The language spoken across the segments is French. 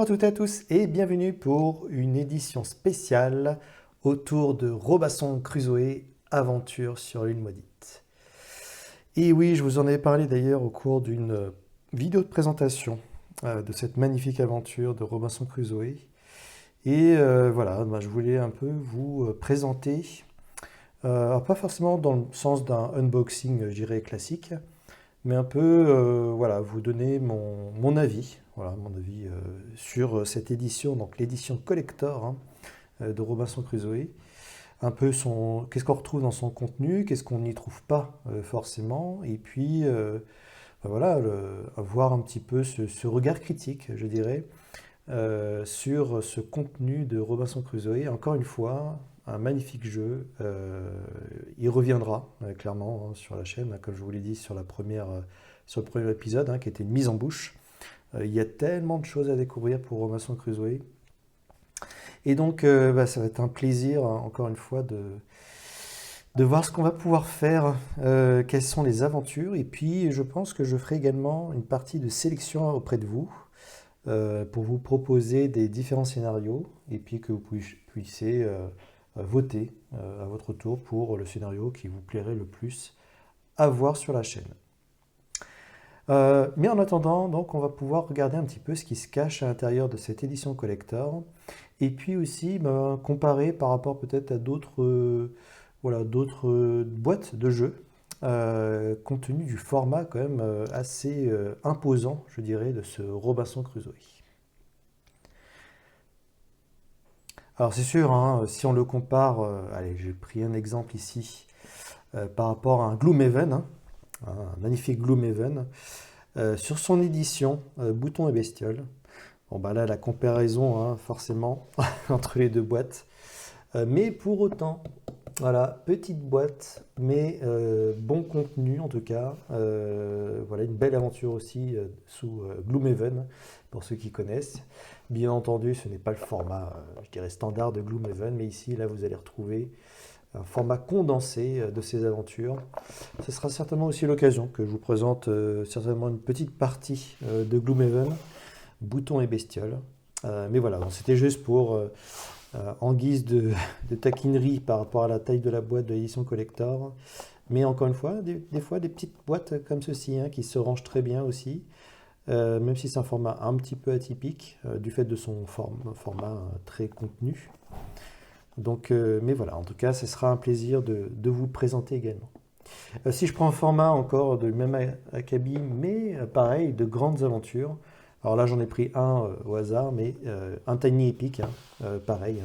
Bonjour à toutes et à tous et bienvenue pour une édition spéciale autour de Robinson Crusoe, aventure sur l'île maudite. Et oui, je vous en avais parlé d'ailleurs au cours d'une vidéo de présentation de cette magnifique aventure de Robinson Crusoe. Et voilà, je voulais un peu vous présenter, alors pas forcément dans le sens d'un unboxing, je dirais, classique, mais un peu, voilà, vous donner mon avis, voilà, mon avis sur cette édition, donc l'édition collector de Robinson Crusoe. Un peu qu'est-ce qu'on retrouve dans son contenu, qu'est-ce qu'on n'y trouve pas forcément, et puis voilà, avoir un petit peu ce regard critique, je dirais, sur ce contenu de Robinson Crusoe. Encore une fois, un magnifique jeu. Il reviendra clairement sur la chaîne, comme je vous l'ai dit sur sur le premier épisode, qui était une mise en bouche. Il y a tellement de choses à découvrir pour Robinson Crusoe. Et donc, ça va être un plaisir, encore une fois, de voir ce qu'on va pouvoir faire, quelles sont les aventures. Et puis, je pense que je ferai également une partie de sélection auprès de vous pour vous proposer des différents scénarios et puis que vous puissiez voter à votre tour pour le scénario qui vous plairait le plus à voir sur la chaîne. Mais en attendant, donc, on va pouvoir regarder un petit peu ce qui se cache à l'intérieur de cette édition collector et puis aussi comparer par rapport peut-être à voilà, d'autres boîtes de jeux compte tenu du format quand même assez imposant, je dirais, de ce Robinson Crusoe. Alors c'est sûr, si on le compare, allez, j'ai pris un exemple ici, par rapport à un Gloomhaven, un magnifique Gloomhaven, sur son édition Bouton et Bestiole. Bon bah là la comparaison forcément entre les deux boîtes. Mais pour autant, voilà, petite boîte, mais bon contenu en tout cas. Voilà, une belle aventure aussi sous Gloomhaven, pour ceux qui connaissent. Bien entendu, ce n'est pas le format, je dirais, standard de Gloomhaven, mais ici, là, vous allez retrouver un format condensé de ces aventures. Ce sera certainement aussi l'occasion que je vous présente certainement une petite partie de Gloomhaven, Bouton et Bestiole. Mais voilà, bon, c'était juste pour... en guise de taquinerie par rapport à la taille de la boîte de l'édition collector. Mais encore une fois, des fois, des petites boîtes comme ceci qui se rangent très bien aussi, même si c'est un format un petit peu atypique du fait de son format très contenu. Donc, mais voilà, en tout cas, ce sera un plaisir de vous le présenter également. Si je prends un format encore de même acabit, mais pareil, de grandes aventures, alors là, j'en ai pris un au hasard, mais un Tiny Epic, pareil,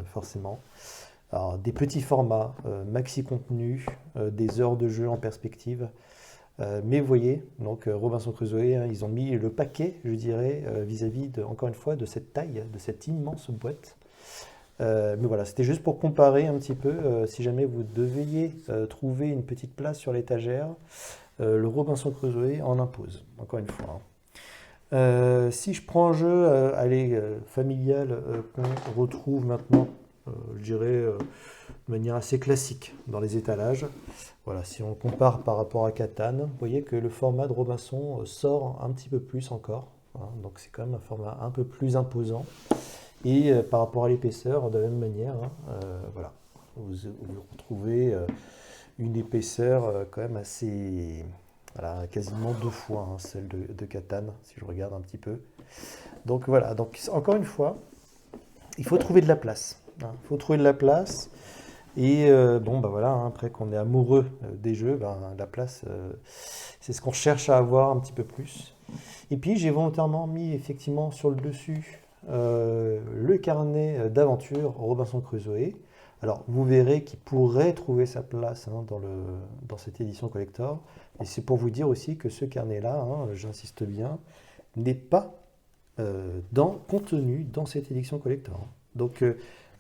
forcément. Alors, des petits formats, maxi contenu, des heures de jeu en perspective. Mais vous voyez, donc Robinson Crusoe, ils ont mis le paquet, je dirais, vis-à-vis, encore une fois, de cette taille, de cette immense boîte. Mais voilà, c'était juste pour comparer un petit peu, si jamais vous deviez trouver une petite place sur l'étagère, le Robinson Crusoe en impose, encore une fois. Si je prends un jeu allez, familial qu'on retrouve maintenant, je dirais, de manière assez classique dans les étalages, voilà, si on compare par rapport à Catan, vous voyez que le format de Robinson sort un petit peu plus encore, donc c'est quand même un format un peu plus imposant. Et par rapport à l'épaisseur, de la même manière, voilà, vous retrouvez une épaisseur quand même assez, voilà, quasiment deux fois celle de Catan, si je regarde un petit peu. Donc voilà, donc encore une fois, il faut trouver de la place. Il faut trouver de la place. Et bon, bah voilà, après qu'on est amoureux des jeux, la place, c'est ce qu'on cherche à avoir un petit peu plus. Et puis j'ai volontairement mis effectivement sur le dessus le carnet d'aventure Robinson Crusoe. Alors vous verrez qu'il pourrait trouver sa place dans cette édition collector. Et c'est pour vous dire aussi que ce carnet-là, j'insiste bien, n'est pas contenu dans cette édition collector. Donc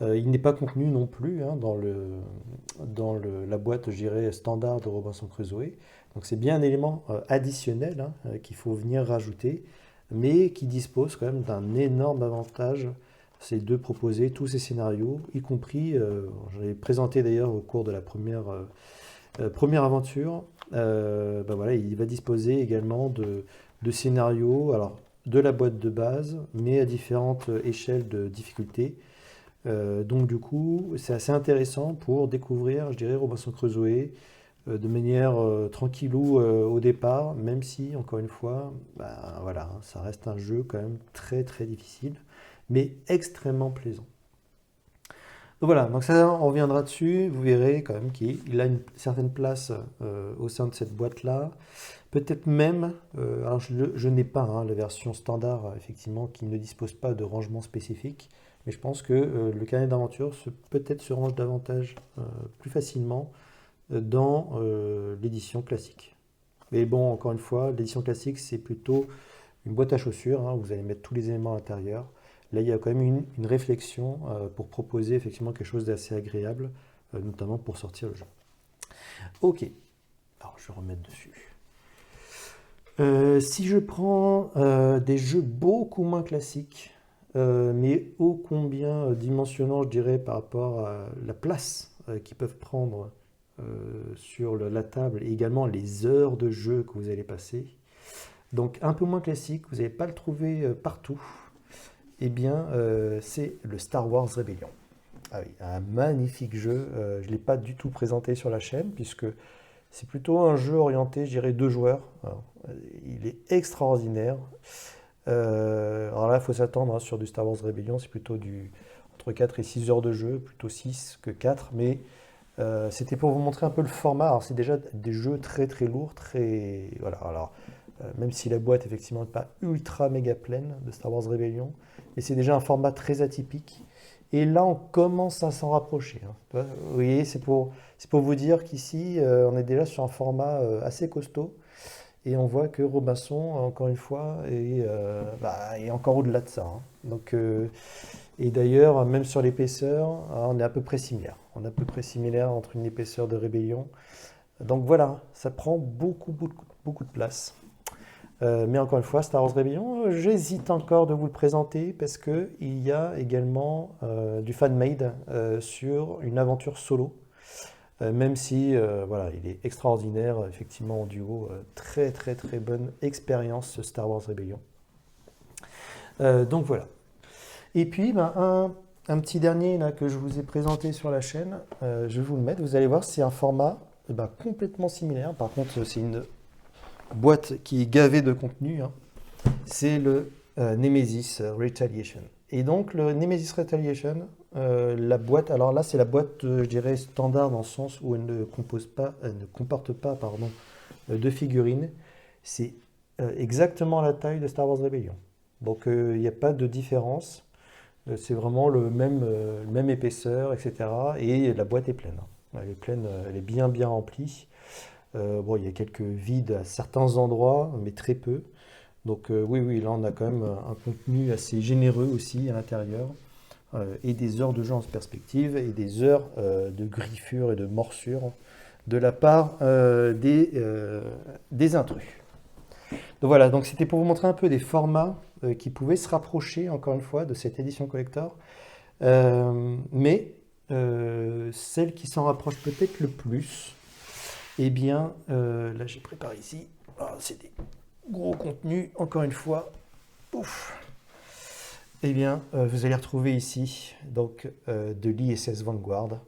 il n'est pas contenu non plus dans la boîte, je dirais, standard de Robinson Crusoe. Donc c'est bien un élément additionnel qu'il faut venir rajouter, mais qui dispose quand même d'un énorme avantage, c'est de proposer tous ces scénarios, y compris, je l'ai présenté d'ailleurs au cours de la première aventure, voilà, il va disposer également de scénarios, alors de la boîte de base, mais à différentes échelles de difficulté. Donc du coup, c'est assez intéressant pour découvrir, je dirais, Robinson Crusoe de manière tranquillou au départ, même si, encore une fois, bah, voilà, hein, ça reste un jeu quand même très très difficile, mais extrêmement plaisant. Donc voilà, donc ça, on reviendra dessus, vous verrez quand même qu'il a une certaine place au sein de cette boîte-là. Peut-être même, alors je n'ai pas hein, la version standard, effectivement, qui ne dispose pas de rangement spécifique, mais je pense que le carnet d'aventure peut-être se range davantage, plus facilement dans l'édition classique. Mais bon, encore une fois, l'édition classique, c'est plutôt une boîte à chaussures, hein, où vous allez mettre tous les éléments à l'intérieur. Là, il y a quand même une réflexion pour proposer effectivement quelque chose d'assez agréable, notamment pour sortir le jeu. Ok, alors je vais remettre dessus. Si je prends des jeux beaucoup moins classiques, mais ô combien dimensionnants, je dirais, par rapport à la place qu'ils peuvent prendre sur la table et également les heures de jeu que vous allez passer. Donc un peu moins classique, vous n'allez pas le trouver partout. Eh bien, c'est le Star Wars Rebellion. Ah oui, un magnifique jeu. Je ne l'ai pas du tout présenté sur la chaîne puisque c'est plutôt un jeu orienté, je dirais, 2 joueurs. Alors, il est extraordinaire. Alors là, il faut s'attendre hein, sur du Star Wars Rebellion, c'est plutôt entre 4 et 6 heures de jeu, plutôt 6 que 4, mais c'était pour vous montrer un peu le format. Alors c'est déjà des jeux très très lourds, très... Voilà, alors même si la boîte effectivement n'est pas ultra méga pleine de Star Wars Rebellion, mais c'est déjà un format très atypique. Et là, on commence à s'en rapprocher. Hein. Vous voyez, c'est pour vous dire qu'ici, on est déjà sur un format assez costaud. Et on voit que Robinson, encore une fois, est encore au-delà de ça. Hein. Donc, et d'ailleurs, même sur l'épaisseur, on est à peu près similaire. On est à peu près similaire entre une épaisseur de Rébellion. Donc voilà, ça prend beaucoup, beaucoup, beaucoup de place. Mais encore une fois, Star Wars Rebellion, j'hésite encore de vous le présenter parce qu'il y a également du fan-made sur une aventure solo. Même si voilà, il est extraordinaire, effectivement en duo. Très très très bonne expérience ce Star Wars Rebellion. Donc voilà. Et puis ben, un petit dernier là, que je vous ai présenté sur la chaîne, je vais vous le mettre. Vous allez voir, c'est un format complètement similaire. Par contre, c'est une boîte qui est gavée de contenu. Hein. C'est le Nemesis Retaliation. Et donc le Nemesis Retaliation, la boîte, alors là c'est la boîte, je dirais, standard dans le sens où elle ne comporte pas pardon, de figurines. C'est exactement la taille de Star Wars Rebellion. Donc il n'y a pas de différence. C'est vraiment le même épaisseur, etc. Et la boîte est pleine. Hein. Elle est pleine, elle est bien bien remplie. Bon, il y a quelques vides à certains endroits, mais très peu. Donc oui, là on a quand même un contenu assez généreux aussi à l'intérieur. Et des heures de jeu en perspective et des heures de griffure et de morsure de la part des intrus. Donc voilà, donc c'était pour vous montrer un peu des formats qui pouvaient se rapprocher, encore une fois, de cette édition collector. Mais celle qui s'en rapproche peut-être le plus, eh bien, là j'ai préparé ici, c'est des gros contenus, encore une fois, pouf. Eh bien, vous allez retrouver ici donc de l'ISS Vanguard. Alors,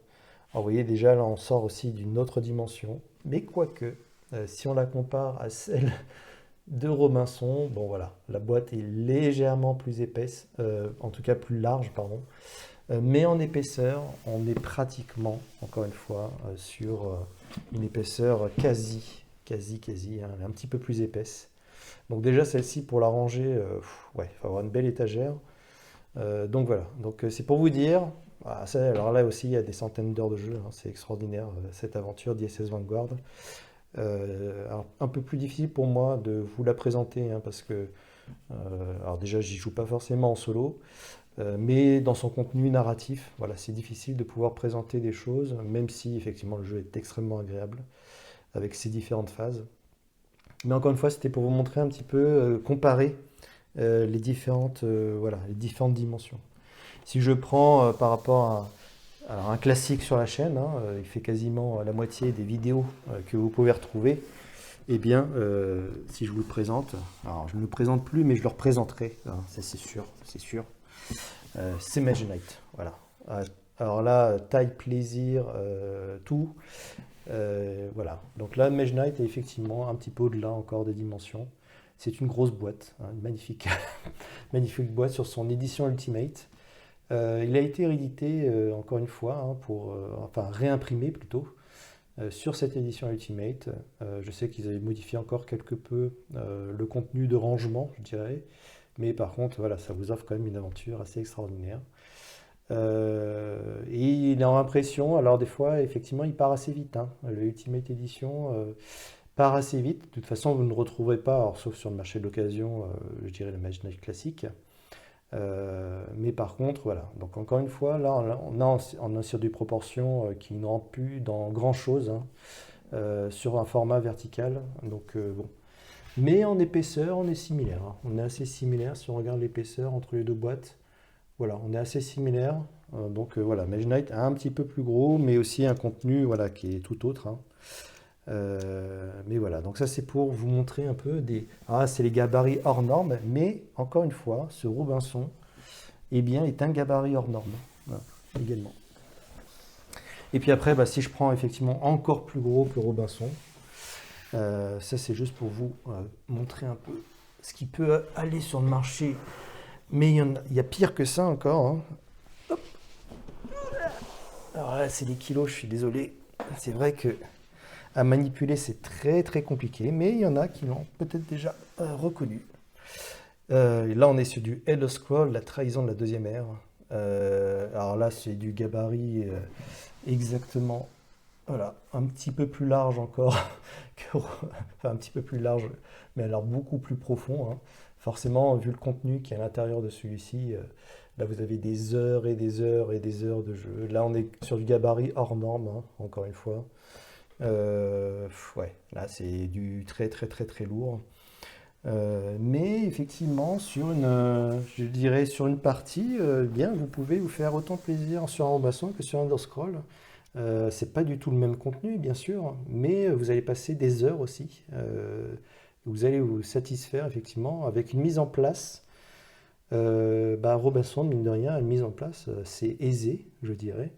vous voyez déjà là on sort aussi d'une autre dimension, mais quoique, si on la compare à celle de Robinson, bon voilà, la boîte est légèrement plus épaisse, en tout cas plus large, pardon, mais en épaisseur, on est pratiquement, encore une fois, sur une épaisseur quasi, hein, un petit peu plus épaisse. Donc déjà celle-ci pour la ranger, ouais, il faut avoir une belle étagère. Donc voilà, donc c'est pour vous dire, alors là aussi il y a des centaines d'heures de jeu, hein, c'est extraordinaire cette aventure d'ISS Vanguard. Alors, un peu plus difficile pour moi de vous la présenter, hein, parce que alors déjà j'y joue pas forcément en solo, mais dans son contenu narratif, voilà, c'est difficile de pouvoir présenter des choses, même si effectivement le jeu est extrêmement agréable avec ses différentes phases. Mais encore une fois, c'était pour vous montrer un petit peu, comparer les différentes dimensions. Si je prends par rapport à un classique sur la chaîne, hein, il fait quasiment la moitié des vidéos que vous pouvez retrouver. Eh bien, si je vous le présente, alors je ne le présente plus, mais je le représenterai, hein, ça c'est sûr, c'est sûr. C'est Magenite, voilà. Alors là, taille, plaisir, tout. Voilà. Donc là, Magenite est effectivement un petit peu au-delà encore des dimensions. C'est une grosse boîte, hein, une magnifique, magnifique boîte sur son édition Ultimate. Il a été réédité encore une fois, hein, enfin réimprimé plutôt, sur cette édition Ultimate. Je sais qu'ils avaient modifié encore quelque peu le contenu de rangement, je dirais. Mais par contre, voilà, ça vous offre quand même une aventure assez extraordinaire. Et il est en impression, alors des fois, effectivement, il part assez vite, hein. Le Ultimate Edition part assez vite. De toute façon, vous ne retrouverez pas, alors, sauf sur le marché de l'occasion, je dirais la Magenite classique. Mais par contre, voilà. Donc encore une fois, là, on est sur des proportions qui ne rentrent plus dans grand-chose, hein, sur un format vertical. Donc bon. Mais en épaisseur, on est similaire, hein. On est assez similaire si on regarde l'épaisseur entre les deux boîtes. Voilà, on est assez similaire. Donc voilà, Magenite a un petit peu plus gros, mais aussi un contenu voilà, qui est tout autre, hein. Mais voilà, donc ça c'est pour vous montrer un peu des... Ah, c'est les gabarits hors normes, mais encore une fois, ce Robinson, eh bien, est un gabarit hors norme, voilà, également. Et puis après, bah, si je prends effectivement encore plus gros que Robinson, ça c'est juste pour vous montrer un peu ce qui peut aller sur le marché. Mais il y a pire que ça encore, hein. Hop. Alors là, c'est des kilos, je suis désolé. C'est vrai que à manipuler, c'est très très compliqué, mais il y en a qui l'ont peut-être déjà reconnu. Là, on est sur du Elder Scrolls, la trahison de la deuxième ère. Alors là, c'est du gabarit exactement, voilà, un petit peu plus large encore, enfin un petit peu plus large, mais alors beaucoup plus profond, hein. Forcément, vu le contenu qui est à l'intérieur de celui-ci, là vous avez des heures et des heures et des heures de jeu. Là, on est sur du gabarit hors norme, hein, encore une fois. Ouais, là c'est du très très très très lourd. Mais effectivement, je dirais sur une partie, bien, vous pouvez vous faire autant plaisir sur un Robinson que sur un Underscroll. C'est pas du tout le même contenu, bien sûr, mais vous allez passer des heures aussi. Vous allez vous satisfaire effectivement avec une mise en place. Robinson, mine de rien, une mise en place, c'est aisé, je dirais.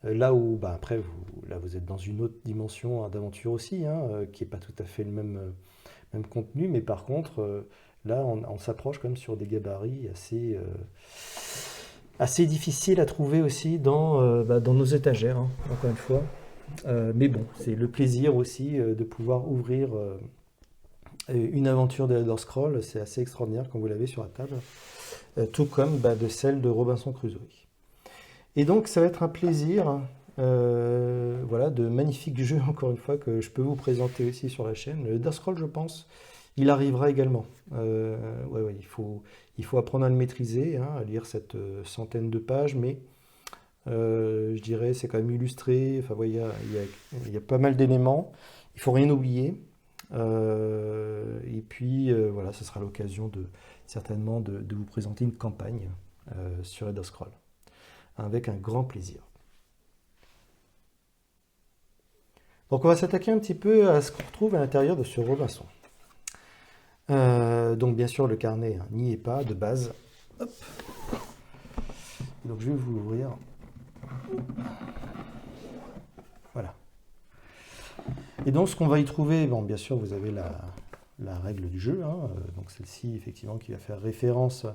Là où, bah, après, là, vous êtes dans une autre dimension, hein, d'aventure aussi, hein, qui n'est pas tout à fait le même contenu, mais par contre, là, on s'approche quand même sur des gabarits assez difficiles à trouver aussi dans nos étagères, hein, encore une fois. Mais bon, c'est le plaisir aussi de pouvoir ouvrir une aventure de Elder Scrolls, c'est assez extraordinaire quand vous l'avez sur la table, tout comme de celle de Robinson Crusoe. Et donc, ça va être un plaisir, voilà, de magnifiques jeux, encore une fois, que je peux vous présenter aussi sur la chaîne. Le Elder Scrolls, je pense, il arrivera également. Ouais, il faut apprendre à le maîtriser, hein, à lire cette centaine de pages, mais je dirais c'est quand même illustré. Enfin, ouais, il y a pas mal d'éléments. Il faut rien oublier. Et puis, voilà, ce sera l'occasion certainement de vous présenter une campagne sur Elder Scrolls, avec un grand plaisir. Donc on va s'attaquer un petit peu à ce qu'on retrouve à l'intérieur de ce Robinson. Donc bien sûr le carnet, hein, n'y est pas de base. Hop. Donc je vais vous l'ouvrir. Voilà. Et donc ce qu'on va y trouver, bon bien sûr vous avez la règle du jeu, hein, donc celle-ci effectivement qui va faire référence.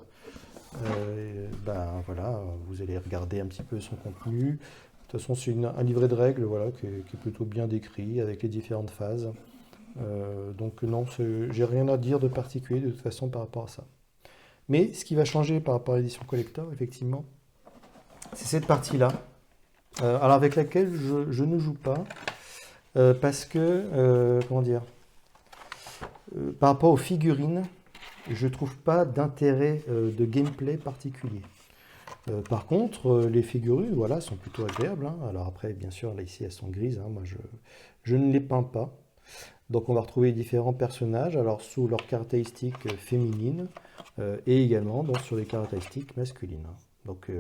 Voilà, vous allez regarder un petit peu son contenu. De toute façon, c'est un livret de règles, voilà, qui est plutôt bien décrit avec les différentes phases. Donc non, j'ai rien à dire de particulier de toute façon par rapport à ça. Mais ce qui va changer par rapport à l'édition collector, effectivement, c'est cette partie-là, alors avec laquelle je ne joue pas, parce que, comment dire, par rapport aux figurines, je trouve pas d'intérêt de gameplay particulier. Par contre, les figurines, voilà, sont plutôt agréables, hein. Alors après, bien sûr, là ici, elles sont grises, hein. Moi, je ne les peins pas. Donc on va retrouver différents personnages, alors sous leurs caractéristiques féminines, et également donc, sur les caractéristiques masculines. Donc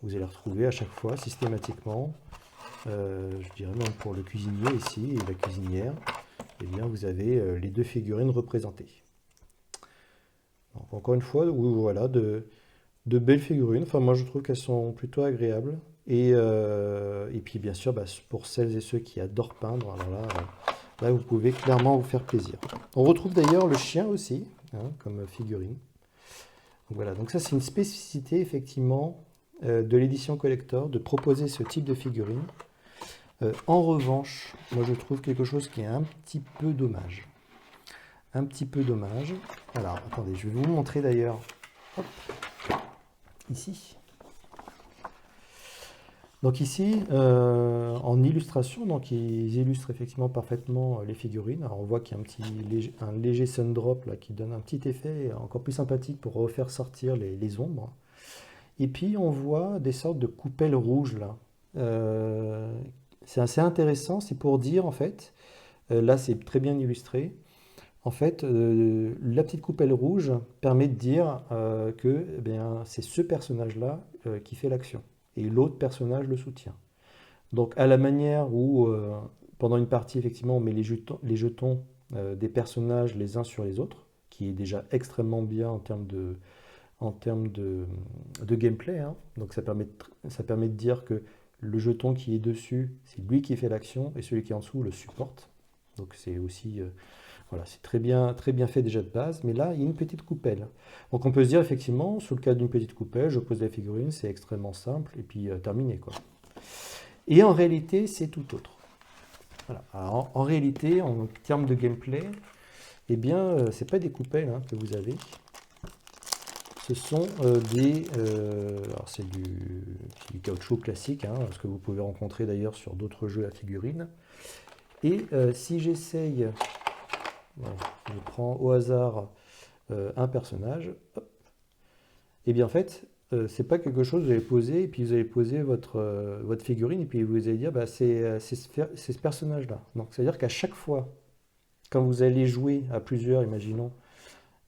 vous allez retrouver à chaque fois, systématiquement, je dirais même pour le cuisinier ici, et la cuisinière, eh bien, vous avez les deux figurines représentées. Donc, encore une fois, voilà, de belles figurines. Enfin, moi, je trouve qu'elles sont plutôt agréables. Et puis, bien sûr, bah, pour celles et ceux qui adorent peindre, alors là, vous pouvez clairement vous faire plaisir. On retrouve d'ailleurs le chien aussi, hein, comme figurine. Donc, voilà, donc ça, c'est une spécificité, effectivement, de l'édition collector, de proposer ce type de figurine. En revanche, moi, je trouve quelque chose qui est un petit peu dommage. Un petit peu dommage. Alors, attendez, je vais vous montrer d'ailleurs. Hop, ici. Donc ici, en illustration, donc ils illustrent effectivement parfaitement les figurines. Alors on voit qu'il y a un léger sun drop là, qui donne un petit effet encore plus sympathique pour refaire sortir les ombres. Et puis on voit des sortes de coupelles rouges là. C'est assez intéressant, c'est pour dire en fait, là c'est très bien illustré, en fait la petite coupelle rouge permet de dire que eh bien, c'est ce personnage-là qui fait l'action et l'autre personnage le soutient. Donc à la manière où pendant une partie effectivement on met les jetons des personnages les uns sur les autres, qui est déjà extrêmement bien en termes de gameplay, hein. Donc ça permet de dire que le jeton qui est dessus, c'est lui qui fait l'action et celui qui est en dessous le supporte. Donc c'est aussi voilà, c'est très bien fait déjà de base, mais là il y a une petite coupelle. Donc on peut se dire effectivement, sous le cadre d'une petite coupelle, je pose la figurine, c'est extrêmement simple et puis terminé quoi. Et en réalité, c'est tout autre. Voilà. Alors, en réalité, en termes de gameplay, eh bien, c'est pas des coupelles hein, que vous avez. Ce sont alors c'est du caoutchouc classique, hein, ce que vous pouvez rencontrer d'ailleurs sur d'autres jeux à figurines. Et si j'essaye, voilà, je prends au hasard un personnage, hop, et bien en fait, c'est pas quelque chose que vous allez poser et puis vous allez poser votre figurine et puis vous allez dire bah, c'est ce personnage-là. Donc c'est-à-dire qu'à chaque fois, quand vous allez jouer à plusieurs, imaginons,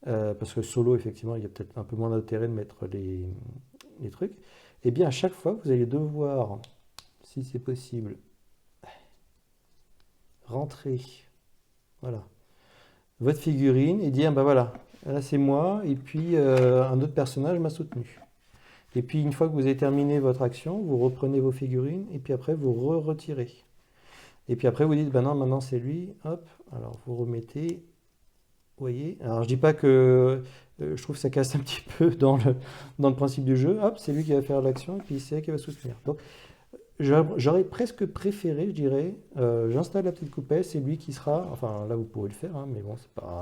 parce que solo, effectivement, il y a peut-être un peu moins d'intérêt de mettre les trucs, et bien à chaque fois, vous allez devoir, si c'est possible, rentrer, voilà, votre figurine et dire, bah voilà, là c'est moi, et puis un autre personnage m'a soutenu. Et puis une fois que vous avez terminé votre action, vous reprenez vos figurines, et puis après vous retirez. Et puis après vous dites, bah non, maintenant c'est lui, hop, alors vous remettez, vous voyez. Alors je dis pas que je trouve que ça casse un petit peu dans le principe du jeu, hop, c'est lui qui va faire l'action, et puis c'est elle qui va soutenir. Donc j'aurais presque préféré, je dirais, j'installe la petite coupelle, c'est lui qui sera, enfin là vous pouvez le faire, hein, mais bon,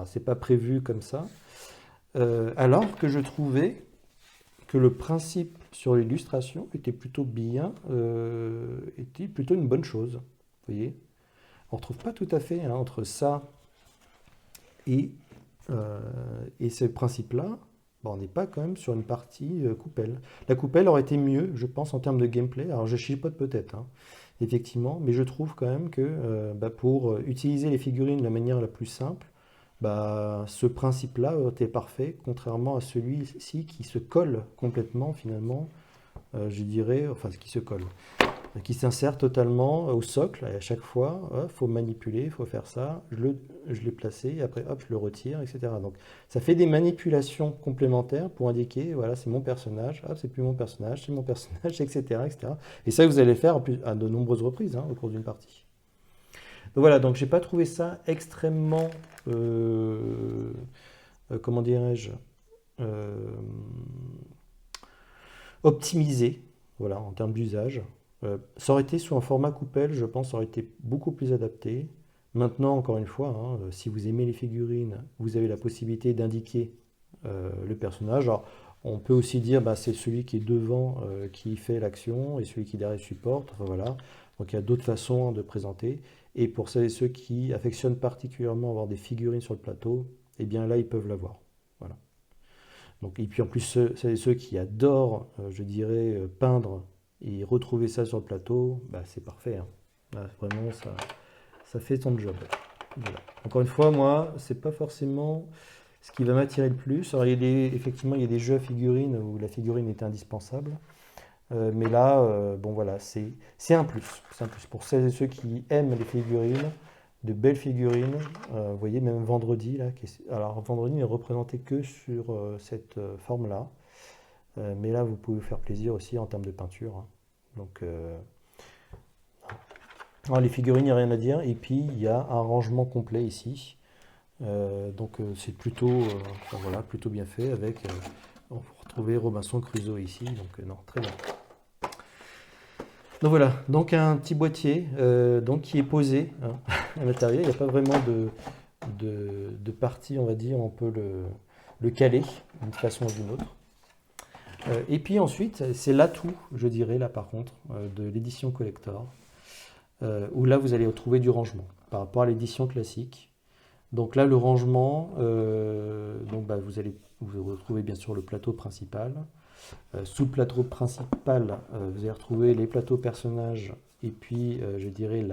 c'est pas prévu comme ça. Alors que je trouvais que le principe sur l'illustration était plutôt bien, était plutôt une bonne chose. Vous voyez, on ne retrouve pas tout à fait hein, entre ça et, ce principe-là. Bon, on n'est pas quand même sur une partie coupelle. La coupelle aurait été mieux, je pense, en termes de gameplay. Alors je chipote peut-être, hein, effectivement, mais je trouve quand même que bah, pour utiliser les figurines de la manière la plus simple, bah, ce principe-là était parfait, contrairement à celui-ci qui se colle complètement finalement, je dirais, enfin qui se colle, qui s'insère totalement au socle, et à chaque fois, il faut manipuler, il faut faire ça, je l'ai placé, et après hop, je le retire, etc. Donc ça fait des manipulations complémentaires pour indiquer, voilà, c'est mon personnage, hop, c'est plus mon personnage, c'est mon personnage, etc., etc. Et ça, vous allez le faire à de nombreuses reprises hein, au cours d'une partie. Donc voilà, donc j'ai pas trouvé ça extrêmement, comment dirais-je, euh, optimisé, voilà, en termes d'usage. Ça aurait été sous un format coupelle, je pense, ça aurait été beaucoup plus adapté. Maintenant, encore une fois, hein, si vous aimez les figurines, vous avez la possibilité d'indiquer le personnage. Alors, on peut aussi dire bah, c'est celui qui est devant qui fait l'action et celui qui derrière supporte. Enfin, voilà. Donc il y a d'autres façons hein, de présenter. Et pour celles et ceux qui affectionnent particulièrement avoir des figurines sur le plateau, eh bien là, ils peuvent l'avoir. Voilà. Donc, et puis en plus, celles et ceux qui adorent, je dirais, peindre et retrouver ça sur le plateau, bah, c'est parfait. Hein. Là, vraiment, ça fait son job. Voilà. Encore une fois, moi, c'est pas forcément ce qui va m'attirer le plus. Alors, effectivement, il y a des jeux à figurines où la figurine est indispensable. Mais là, bon voilà, c'est un plus. C'est un plus. Pour celles et ceux qui aiment les figurines, de belles figurines. Vous voyez, même Vendredi, là. Alors, Vendredi n'est représenté que sur cette forme-là. Mais là, vous pouvez vous faire plaisir aussi en termes de peinture, hein. Donc, alors, les figurines, il n'y a rien à dire. Et puis, il y a un rangement complet ici. Donc, c'est plutôt, enfin, voilà, plutôt bien fait avec... on peut retrouver Robinson Crusoe ici. Donc, non, très bien. Donc voilà, donc un petit boîtier donc qui est posé, hein, à l'intérieur. Il n'y a pas vraiment de partie, on va dire, on peut le caler d'une façon ou d'une autre. Et puis ensuite, c'est l'atout, je dirais, là par contre, de l'édition collector, où là vous allez retrouver du rangement par rapport à l'édition classique. Donc là, le rangement, donc, bah, vous retrouvez bien sûr le plateau principal. Sous le plateau principal, vous allez retrouver les plateaux personnages et puis, je dirais,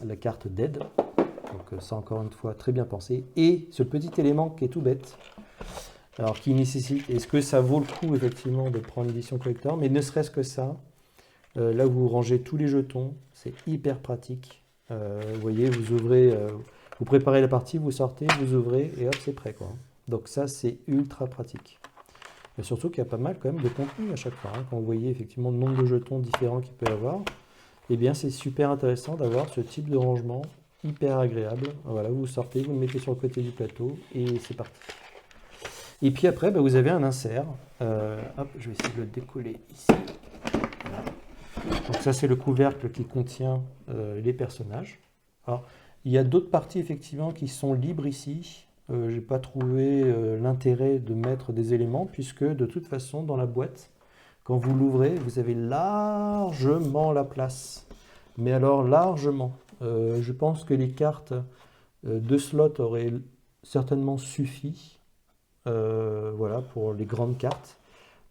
la carte d'aide. Donc ça, encore une fois, très bien pensé. Et ce petit élément qui est tout bête, alors qui nécessite, est-ce que ça vaut le coup, effectivement, de prendre l'édition collector? Mais ne serait-ce que ça, là où vous rangez tous les jetons, c'est hyper pratique. Vous voyez, vous ouvrez, vous préparez la partie, vous sortez, vous ouvrez, et hop, c'est prêt, quoi. Donc ça, c'est ultra pratique. Et surtout qu'il y a pas mal quand même de contenu à chaque fois, hein. Quand vous voyez effectivement le nombre de jetons différents qu'il peut y avoir, eh bien c'est super intéressant d'avoir ce type de rangement hyper agréable. Voilà, vous sortez, vous le mettez sur le côté du plateau et c'est parti. Et puis après, bah, vous avez un insert. Hop, je vais essayer de le décoller ici. Voilà. Donc ça, c'est le couvercle qui contient les personnages. Alors, il y a d'autres parties effectivement qui sont libres ici. Je n'ai pas trouvé l'intérêt de mettre des éléments puisque de toute façon dans la boîte, quand vous l'ouvrez, vous avez largement la place. Mais alors largement. Je pense que les cartes de slot auraient certainement suffi, voilà, pour les grandes cartes.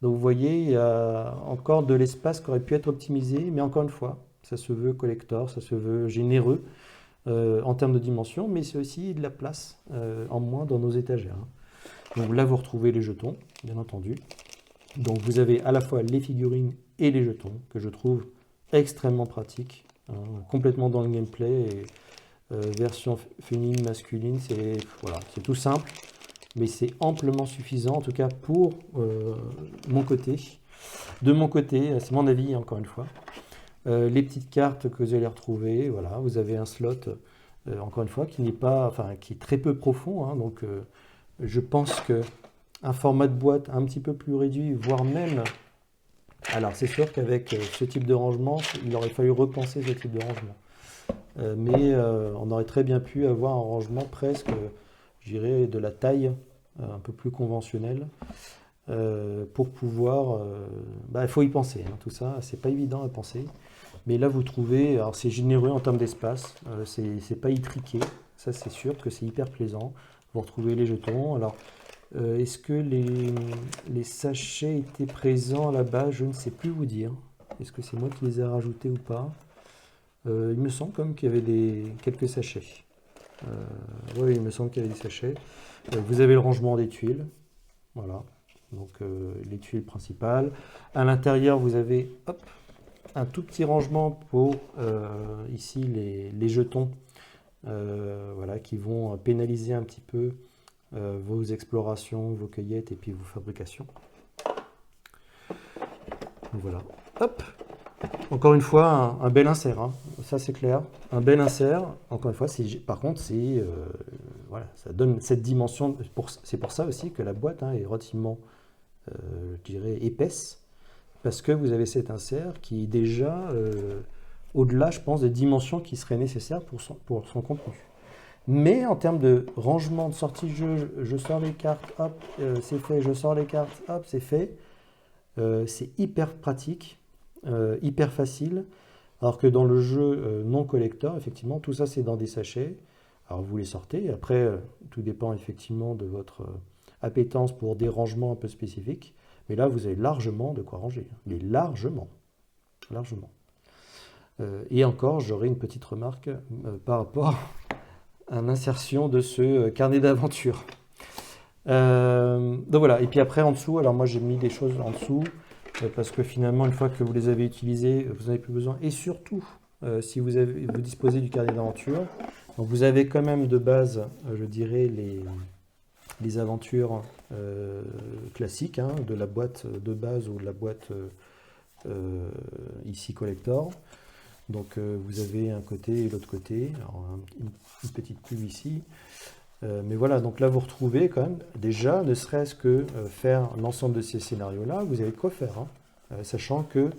Donc vous voyez, il y a encore de l'espace qui aurait pu être optimisé, mais encore une fois, ça se veut collector, ça se veut généreux. En termes de dimension, mais c'est aussi de la place en moins dans nos étagères. Donc là, vous retrouvez les jetons, bien entendu. Donc vous avez à la fois les figurines et les jetons, que je trouve extrêmement pratiques, hein, complètement dans le gameplay. Et, version féminine, masculine, c'est voilà, c'est tout simple, mais c'est amplement suffisant, en tout cas pour mon côté. De mon côté, c'est mon avis, encore une fois. Les petites cartes que vous allez retrouver, voilà, vous avez un slot, encore une fois, qui n'est pas, enfin, qui est très peu profond, hein, donc je pense que un format de boîte un petit peu plus réduit, voire même, alors c'est sûr qu'avec ce type de rangement, il aurait fallu repenser ce type de rangement, mais on aurait très bien pu avoir un rangement presque, je dirais, de la taille un peu plus conventionnelle. Pour pouvoir, il faut y penser, hein, tout ça, c'est pas évident à penser. Mais là, vous trouvez, alors c'est généreux en termes d'espace, c'est pas étriqué, ça c'est sûr que c'est hyper plaisant. Vous retrouvez les jetons. Alors, est-ce que les sachets étaient présents là-bas? Je ne sais plus vous dire. Est-ce que c'est moi qui les ai rajoutés ou pas? Il me semble comme qu'il y avait quelques sachets. Oui, il me semble qu'il y avait des sachets. Vous avez le rangement des tuiles, voilà. Donc les tuiles principales. À l'intérieur, vous avez hop, un tout petit rangement pour ici les jetons, voilà, qui vont pénaliser un petit peu vos explorations, vos cueillettes et puis vos fabrications. Donc voilà. Hop. Encore une fois, un bel insert, hein. Ça c'est clair. Un bel insert. Encore une fois, par contre, c'est voilà, ça donne cette dimension. C'est pour ça aussi que la boîte, hein, est relativement, je dirais, épaisse, parce que vous avez cet insert qui est déjà au-delà, je pense, des dimensions qui seraient nécessaires pour son contenu. Mais en termes de rangement de sortie de jeu, je sors les cartes, hop, c'est fait, je sors les cartes, hop, c'est fait. C'est hyper pratique, hyper facile, alors que dans le jeu non collector, effectivement, tout ça c'est dans des sachets. Alors vous les sortez, après tout dépend effectivement de votre appétence pour des rangements un peu spécifiques, mais là vous avez largement de quoi ranger, mais largement, largement. Et encore, j'aurais une petite remarque par rapport à l'insertion de ce carnet d'aventure. Donc voilà, et puis après en dessous, alors moi j'ai mis des choses en dessous, parce que finalement une fois que vous les avez utilisées, vous n'en avez plus besoin, et surtout si vous disposez du carnet d'aventure, Donc vous avez quand même de base, je dirais, les aventures classiques, hein, de la boîte de base ou de la boîte ici collector. Donc vous avez un côté et l'autre côté. Alors, une petite pub ici. Mais voilà, donc là vous retrouvez quand même déjà, ne serait-ce que faire l'ensemble de ces scénarios-là, vous avez de quoi faire, hein, sachant qu'il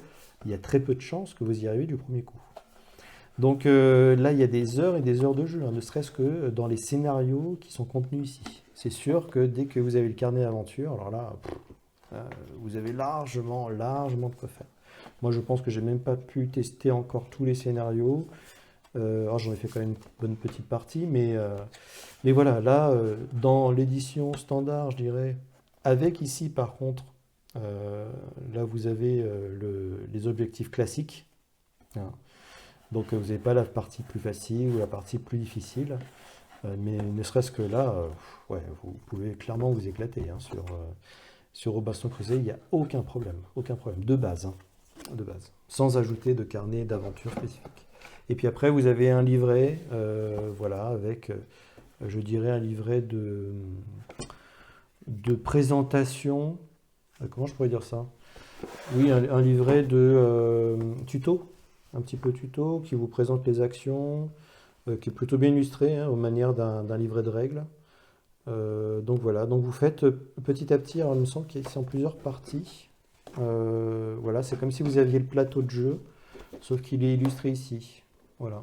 y a très peu de chances que vous y arriviez du premier coup. Donc là, il y a des heures et des heures de jeu, hein, ne serait-ce que dans les scénarios qui sont contenus ici. C'est sûr que dès que vous avez le carnet d'aventure, alors là, vous avez largement de quoi faire. Moi, je pense que j'ai même pas pu tester encore tous les scénarios. Alors j'en ai fait quand même une bonne petite partie, mais voilà, là, dans l'édition standard, je dirais, avec ici par contre, là vous avez les objectifs classiques, hein. Donc vous n'avez pas la partie plus facile ou la partie plus difficile, mais ne serait-ce que là, ouais, vous pouvez clairement vous éclater, hein, sur Robinson Crusoe, il n'y a aucun problème, de base, hein, de base, sans ajouter de carnet d'aventure spécifique. Et puis après, vous avez un livret, voilà, avec, je dirais, un livret de présentation. Comment je pourrais dire ça? Oui, un livret de tuto, un petit peu tuto, qui vous présente les actions, qui est plutôt bien illustré, hein, aux manières d'un livret de règles. Donc voilà, donc vous faites petit à petit, alors il me semble que c'est en plusieurs parties. Voilà, c'est comme si vous aviez le plateau de jeu, sauf qu'il est illustré ici. Voilà.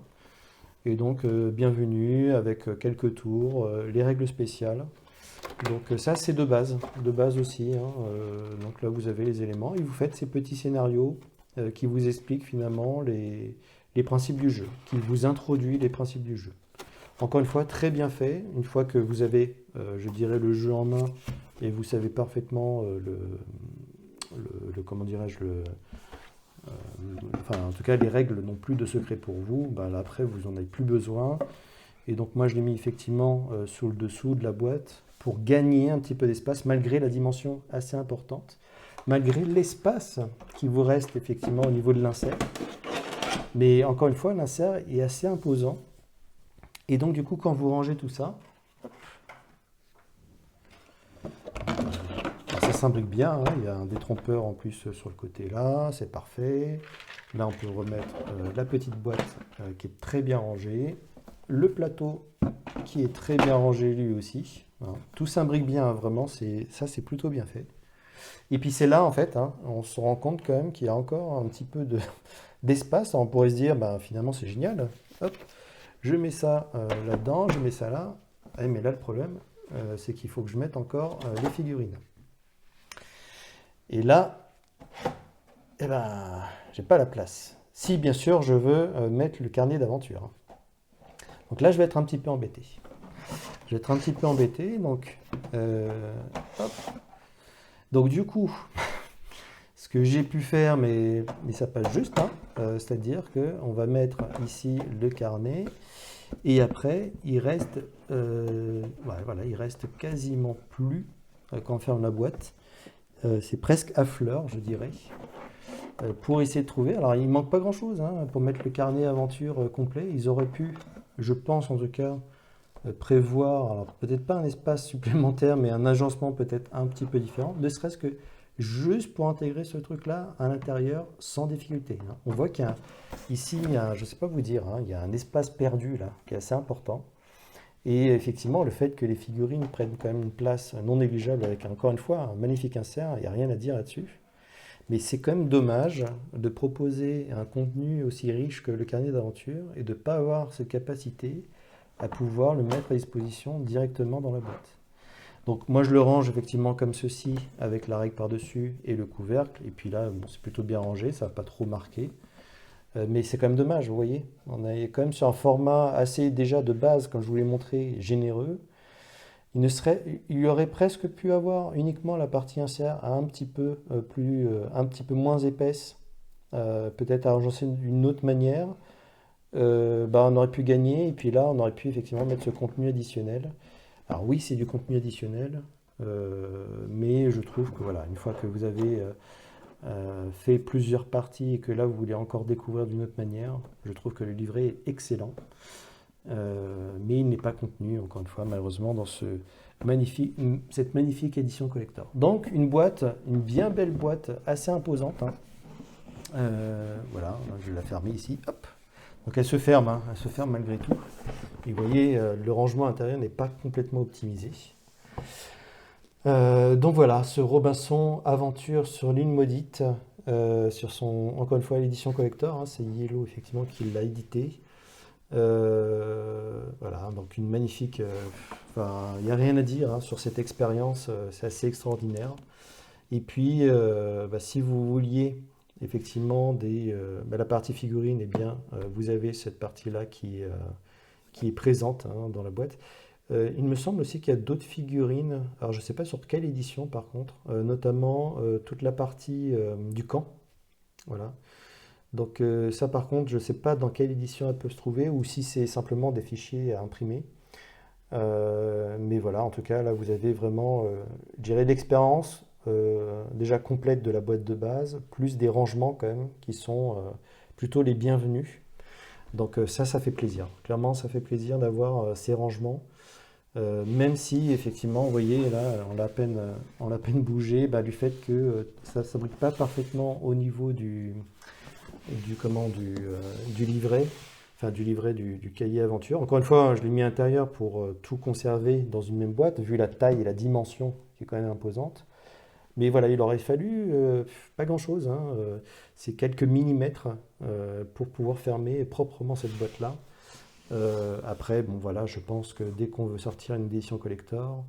Et donc, bienvenue avec quelques tours, les règles spéciales. Donc ça, c'est de base aussi, hein. Donc là, vous avez les éléments et vous faites ces petits scénarios qui vous expliquent finalement les principes du jeu, qui vous introduit les principes du jeu. Encore une fois, très bien fait. Une fois que vous avez, je dirais, le jeu en main et vous savez parfaitement comment dirais-je, enfin, en tout cas, les règles n'ont plus de secret pour vous. Ben, là, après, vous n'en avez plus besoin. Et donc, moi, je l'ai mis effectivement sous le dessous de la boîte pour gagner un petit peu d'espace, malgré la dimension assez importante, malgré l'espace qui vous reste effectivement au niveau de l'insert. Mais encore une fois, l'insert est assez imposant. Et donc, du coup, quand vous rangez tout ça, ça s'imbrique bien, hein. Il y a un détrompeur en plus sur le côté là, c'est parfait. Là, on peut remettre la petite boîte qui est très bien rangée, le plateau qui est très bien rangé lui aussi, hein. Tout s'imbrique bien, hein, vraiment, ça c'est plutôt bien fait. Et puis c'est là, en fait, hein, on se rend compte quand même qu'il y a encore un petit peu d'espace. On pourrait se dire, ben, finalement c'est génial, hop, je mets ça là-dedans, je mets ça là. Eh, mais là, le problème, c'est qu'il faut que je mette encore les figurines. Et là, eh ben, j'ai pas la place. Si, bien sûr, je veux mettre le carnet d'aventure. Donc là, je vais être un petit peu embêté. Donc, hop. Donc du coup, ce que j'ai pu faire, mais ça passe juste, hein, c'est-à-dire qu'on va mettre ici le carnet, et après, il reste, voilà, il reste quasiment plus, quand on ferme la boîte, c'est presque à fleur, je dirais, pour essayer de trouver. Alors, il ne manque pas grand-chose, hein, pour mettre le carnet aventure complet. Ils auraient pu, je pense en tout cas, prévoir, alors peut-être pas un espace supplémentaire, mais un agencement peut-être un petit peu différent, ne serait-ce que juste pour intégrer ce truc-là à l'intérieur sans difficulté, hein. On voit qu'il y a ici, je ne sais pas vous dire, hein, il y a un espace perdu là qui est assez important. Et effectivement, le fait que les figurines prennent quand même une place non négligeable avec, encore une fois, un magnifique insert, il n'y a rien à dire là-dessus. Mais c'est quand même dommage de proposer un contenu aussi riche que le carnet d'aventure et de ne pas avoir cette capacité à pouvoir le mettre à disposition directement dans la boîte. Donc moi je le range effectivement comme ceci, avec la règle par-dessus et le couvercle. Et puis là, bon, c'est plutôt bien rangé, ça ne va pas trop marquer. Mais c'est quand même dommage, vous voyez. On est quand même sur un format assez déjà de base, comme je vous l'ai montré, généreux. Il y aurait presque pu avoir uniquement la partie insert un petit peu un petit peu moins épaisse, peut-être à agencer d'une autre manière. On aurait pu gagner, et puis là, on aurait pu effectivement mettre ce contenu additionnel. Alors oui, c'est du contenu additionnel, mais je trouve que voilà, une fois que vous avez fait plusieurs parties et que là, vous voulez encore découvrir d'une autre manière, je trouve que le livret est excellent. mais il n'est pas contenu, encore une fois, malheureusement, dans cette magnifique édition collector. Donc, une bien belle boîte, assez imposante, hein. Voilà, je vais la fermer ici, hop. Donc elle se ferme, hein, elle se ferme malgré tout. Et vous voyez, le rangement intérieur n'est pas complètement optimisé. Donc voilà, ce Robinson Aventure sur l'île maudite, encore une fois, l'édition collector, hein, c'est Yellow effectivement qui l'a édité. Voilà, donc une magnifique. Enfin, il n'y a rien à dire, hein, sur cette expérience, c'est assez extraordinaire. Et puis, si vous vouliez effectivement la partie figurine, eh bien, vous avez cette partie-là qui est présente, hein, dans la boîte. Il me semble aussi qu'il y a d'autres figurines, alors je ne sais pas sur quelle édition par contre, notamment toute la partie du camp. Voilà. Donc ça par contre, je ne sais pas dans quelle édition elle peut se trouver ou si c'est simplement des fichiers à imprimer. Mais voilà, en tout cas, là vous avez vraiment, je dirais, l'expérience déjà complète de la boîte de base, plus des rangements quand même qui sont plutôt les bienvenus. Donc ça fait plaisir. Clairement, ça fait plaisir d'avoir ces rangements. Même si effectivement, vous voyez là, on l'a à peine bougé, du fait que ça ne s'abrite pas parfaitement au niveau du livret, enfin du livret du cahier aventure. Encore une fois, je l'ai mis à l'intérieur pour tout conserver dans une même boîte, vu la taille et la dimension qui est quand même imposante. Mais voilà, il aurait fallu pas grand-chose, hein, c'est quelques millimètres pour pouvoir fermer proprement cette boîte-là. Après, bon voilà, je pense que dès qu'on veut sortir une édition collector,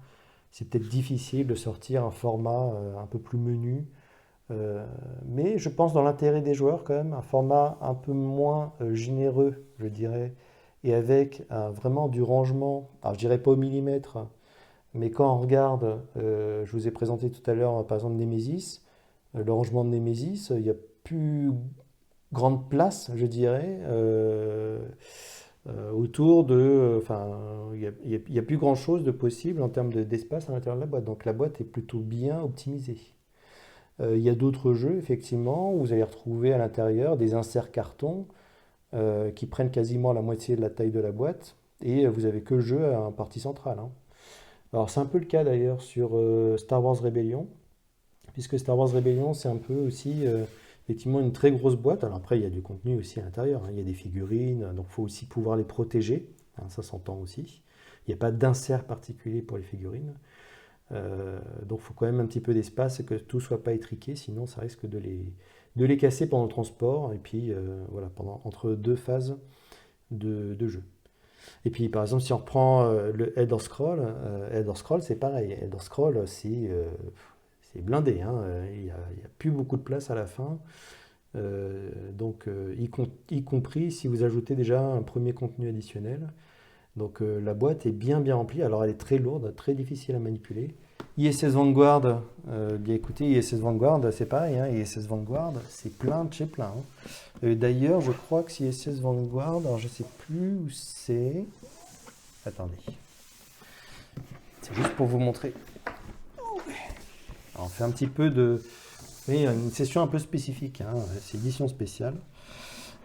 c'est peut-être difficile de sortir un format un peu plus menu. Mais je pense dans l'intérêt des joueurs quand même, un format un peu moins généreux, je dirais, et avec vraiment du rangement, alors je dirais pas au millimètre, mais quand on regarde, je vous ai présenté tout à l'heure par exemple Nemesis, le rangement de Nemesis, il n'y a plus grande place, je dirais, autour de. Enfin, il y a plus grand-chose de possible en termes d'espace à l'intérieur de la boîte. Donc la boîte est plutôt bien optimisée. Il y a d'autres jeux, effectivement, où vous allez retrouver à l'intérieur des inserts carton qui prennent quasiment la moitié de la taille de la boîte, et vous avez que le jeu en partie centrale, hein. Alors c'est un peu le cas d'ailleurs sur Star Wars Rebellion, puisque Star Wars Rebellion c'est un peu aussi effectivement une très grosse boîte. Alors après il y a du contenu aussi à l'intérieur, hein. Il y a des figurines, donc il faut aussi pouvoir les protéger, hein, ça s'entend aussi. Il n'y a pas d'insert particulier pour les figurines. Donc il faut quand même un petit peu d'espace et que tout ne soit pas étriqué, sinon ça risque de les casser pendant le transport et puis voilà, entre deux phases de jeu. Et puis par exemple si on reprend le Elder Scroll c'est pareil, Elder Scroll c'est blindé, hein. Il n'y a plus beaucoup de place à la fin. Donc y compris si vous ajoutez déjà un premier contenu additionnel. Donc la boîte est bien remplie, alors elle est très lourde, très difficile à manipuler. ISS Vanguard, bien écoutez, ISS Vanguard c'est pareil, hein, ISS Vanguard c'est plein de chez plein, hein. D'ailleurs je crois que ISS Vanguard, alors je sais plus où c'est, attendez, c'est juste pour vous montrer. Alors, on fait un petit peu une session un peu spécifique, hein, c'est édition spéciale,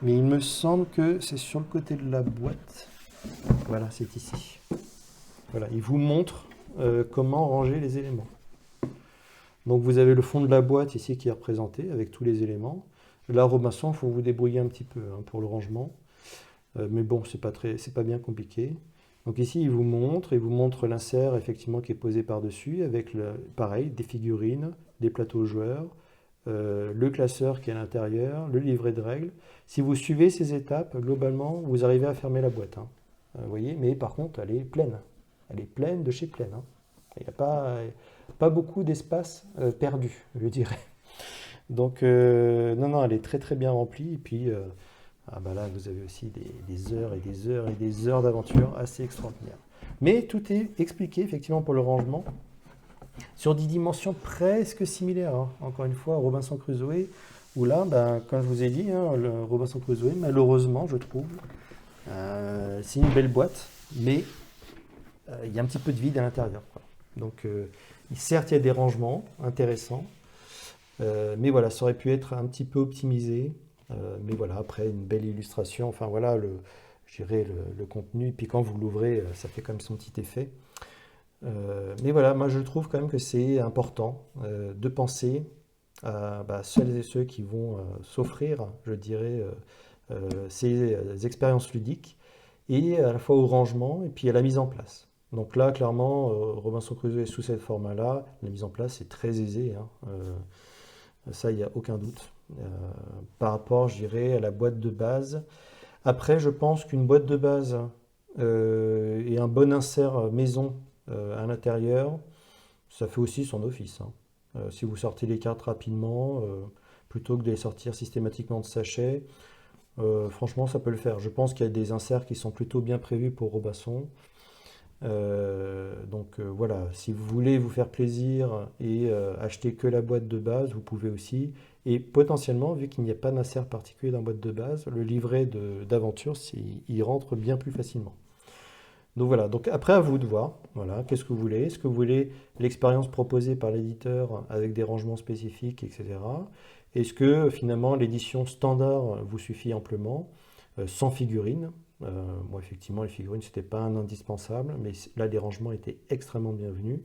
mais il me semble que c'est sur le côté de la boîte. Voilà, c'est ici. Voilà, il vous montre comment ranger les éléments. Donc vous avez le fond de la boîte ici qui est représenté avec tous les éléments. Là, Robinson, il faut vous débrouiller un petit peu, hein, pour le rangement. Mais bon, c'est pas bien compliqué. Donc ici, il vous montre l'insert effectivement qui est posé par-dessus avec pareil, des figurines, des plateaux joueurs, le classeur qui est à l'intérieur, le livret de règles. Si vous suivez ces étapes, globalement, vous arrivez à fermer la boîte, hein. Vous voyez, mais par contre, elle est pleine. Elle est pleine de chez pleine, hein. Il n'y a pas beaucoup d'espace perdu, je dirais. Donc, non, elle est très bien remplie. Et puis, là, vous avez aussi des heures et des heures et des heures d'aventure assez extraordinaires. Mais tout est expliqué, effectivement, pour le rangement, sur des dimensions presque similaires, hein. Encore une fois, Robinson Crusoe, où là, comme je vous ai dit, hein, le Robinson Crusoe, malheureusement, je trouve, c'est une belle boîte, mais il y a un petit peu de vide à l'intérieur, quoi. Donc, certes, il y a des rangements intéressants, mais voilà, ça aurait pu être un petit peu optimisé. Mais voilà, après, une belle illustration. Enfin, voilà, je dirais, le contenu. Et puis quand vous l'ouvrez, ça fait quand même son petit effet. Mais voilà, moi je trouve quand même que c'est important de penser à celles et ceux qui vont s'offrir, je dirais, ces expériences ludiques, et à la fois au rangement et puis à la mise en place. Donc là, clairement, Robinson Crusoe est sous cette format-là. La mise en place est très aisée, hein. Ça, il n'y a aucun doute. Par rapport, je dirais, à la boîte de base. Après, je pense qu'une boîte de base et un bon insert maison à l'intérieur, ça fait aussi son office, hein. Si vous sortez les cartes rapidement, plutôt que de les sortir systématiquement de sachet, franchement, ça peut le faire. Je pense qu'il y a des inserts qui sont plutôt bien prévus pour Robinson. Voilà, si vous voulez vous faire plaisir et acheter que la boîte de base, vous pouvez aussi. Et potentiellement, vu qu'il n'y a pas d'insert particulier dans la boîte de base, le livret d'aventure, il rentre bien plus facilement. Donc voilà, donc après à vous de voir, voilà, qu'est-ce que vous voulez? Est-ce que vous voulez l'expérience proposée par l'éditeur avec des rangements spécifiques, etc. Est-ce que finalement l'édition standard vous suffit amplement, sans figurines? Moi effectivement les figurines c'était pas un indispensable, mais là les rangements étaient extrêmement bienvenus.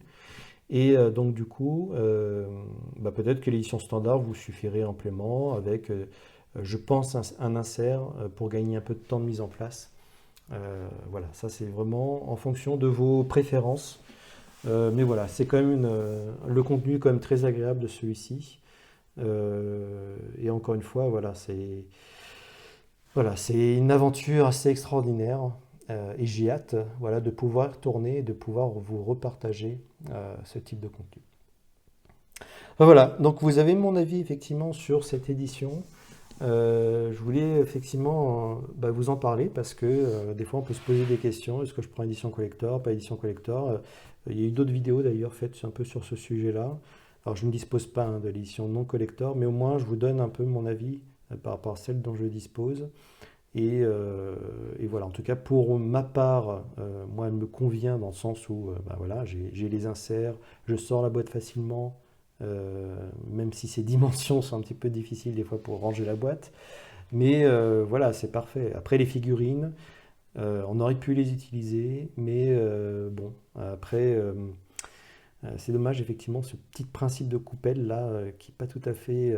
Et donc du coup, peut-être que l'édition standard vous suffirait amplement avec, je pense, un insert pour gagner un peu de temps de mise en place. Voilà, ça c'est vraiment en fonction de vos préférences. Mais voilà, c'est quand même le contenu est quand même très agréable de celui-ci. Et encore une fois, c'est une aventure assez extraordinaire. Et j'ai hâte, voilà, de pouvoir tourner et de pouvoir vous repartager ce type de contenu. Voilà, donc vous avez mon avis effectivement sur cette édition. Je voulais effectivement vous en parler parce que des fois on peut se poser des questions. Est-ce que je prends édition collector, pas édition collector? Il y a eu d'autres vidéos d'ailleurs faites un peu sur ce sujet-là. Alors je ne dispose pas de l'édition non collector, mais au moins je vous donne un peu mon avis par rapport à celle dont je dispose. Et voilà, en tout cas pour ma part, moi elle me convient dans le sens où voilà, j'ai les inserts, je sors la boîte facilement. Même si ces dimensions sont un petit peu difficiles des fois pour ranger la boîte. Mais voilà, c'est parfait. Après les figurines, on aurait pu les utiliser, mais bon, après, c'est dommage effectivement ce petit principe de coupelle là, qui n'est pas tout à fait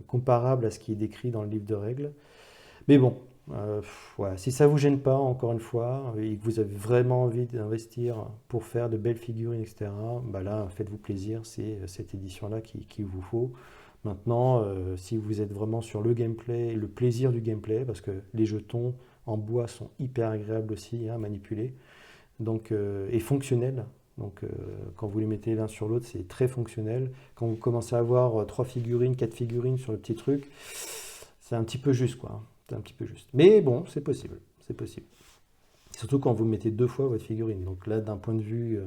comparable à ce qui est décrit dans le livre de règles. Mais bon, voilà. Si ça vous gêne pas, encore une fois, et que vous avez vraiment envie d'investir pour faire de belles figurines, etc., là, faites-vous plaisir, c'est cette édition-là qu'il vous faut. Maintenant, si vous êtes vraiment sur le gameplay, le plaisir du gameplay, parce que les jetons en bois sont hyper agréables aussi à manipuler, donc, et fonctionnels. Donc, quand vous les mettez l'un sur l'autre, c'est très fonctionnel. Quand vous commencez à avoir 3 figurines, 4 figurines sur le petit truc, c'est un petit peu juste, quoi, hein. C'est un petit peu juste. Mais bon, c'est possible. C'est possible. Surtout quand vous mettez 2 fois votre figurine. Donc là, d'un point de vue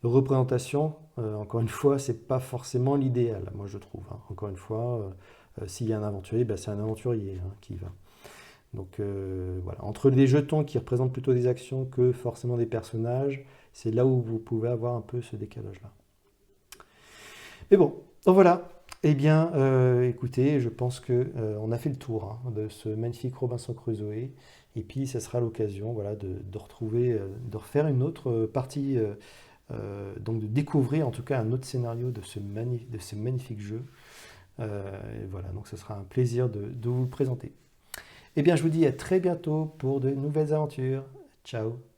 représentation, encore une fois, c'est pas forcément l'idéal, moi je trouve, hein. Encore une fois, s'il y a un aventurier, c'est un aventurier, hein, qui va. Donc voilà, entre les jetons qui représentent plutôt des actions que forcément des personnages, c'est là où vous pouvez avoir un peu ce décalage-là. Mais bon, donc voilà. Eh bien, écoutez, je pense que on a fait le tour, hein, de ce magnifique Robinson Crusoe. Et puis, ça sera l'occasion, voilà, de retrouver, de refaire une autre partie, donc de découvrir en tout cas un autre scénario de ce magnifique jeu. Et voilà, donc ce sera un plaisir de vous le présenter. Eh bien, je vous dis à très bientôt pour de nouvelles aventures. Ciao!